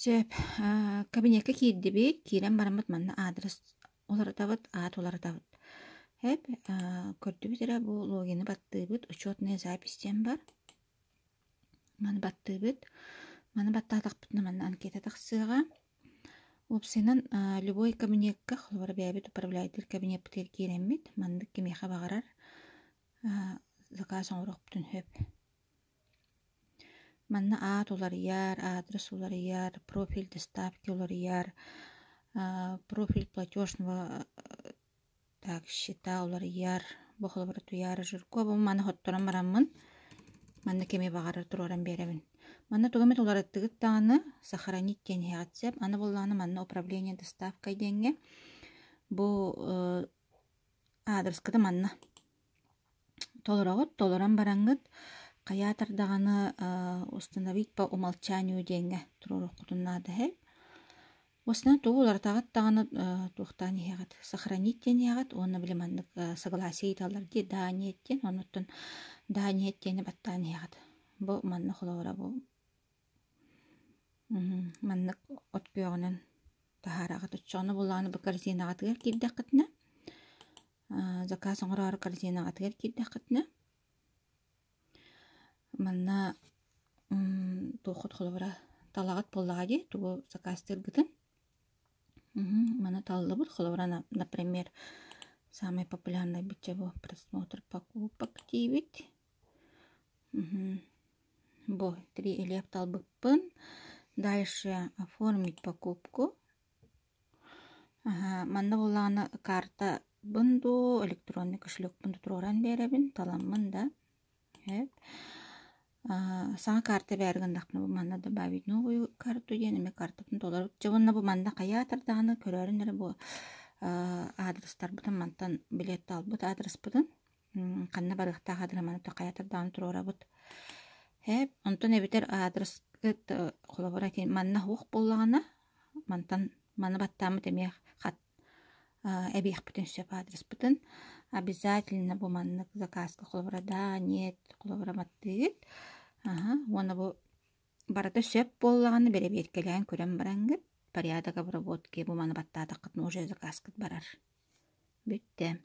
Сөп, кабинетке киирди бит, киирен барамыт манна адрес оларатабыт, аат оларатабыт. Хэп, көрдү битере бу логини баттыбыт, учетная запистен бар. Маны баттыбыт, маны баттатакпытна манна анкета тахсыга. Опсынан любой кабинетке холбара бәбит управляйтер кабинет битер кииреммит, мандык кемеха багарар. Заказ оңроқтын хөп. Манна аат оларыяр, адрес оларыяр, профиль доставки оларыяр, профиль платежного счета оларыяр, бохолбара туяр жирко. Бу маны хотторан бараммын. Манна кеме багарар тураран беремин. Манна тугамет оларыттыгыт таганы сохранить тенхиатсеп, аны болланы манна управление доставкой денге. Бу адрескада манна толорагот, толоран барангыт, каятардаганы установить по умолчанию денге турору кутуннады хеп. Осынан тугу олартагат таганы тухтан хегат сохранить тенхиат, оны биле маннык согласие италар ди да ниеттен, онуттун да ниеттени баттан хегат. Бу манна холора бу. Маннык откуягынан тахарагат уччону буланы бу корзинагатыгар киддакытна. Заказ оңрар корзинагатыгар киддакытна. Манна тухут холора талагат боллагади тугу заказ тыргытын. Мана таллыбыт холора, например, самый популярный биче бу просмотр покупок тибит. Бо 3 элеп талбыппын. Дальше оформить покупку. Манда буланы карта бунду, электронный кошелек бунду туран беребин, таламмын да. Саңа карта бергендакны бу манда добавить новую карту денеме картатын толар. Жабынна бу манда каятардаганы көрөрүнөр бу адрестар бутан мантан билет албыт адрес бутан. Канна барыкта хадраманы каятардаганы турара бут. Онтон эбитер адрес холобора кен манна хук боллагана мантан маны баттамы темех хат эбих бутен сөп адрес бутен обязательно бу манны заказка холобора да нет холобора маттыгыт. Оны бу барата сөп боллаганы бере беркелен көрөн барангыт порядок обработки бу маны баттатакытны уже заказкыт барар. Бүтте.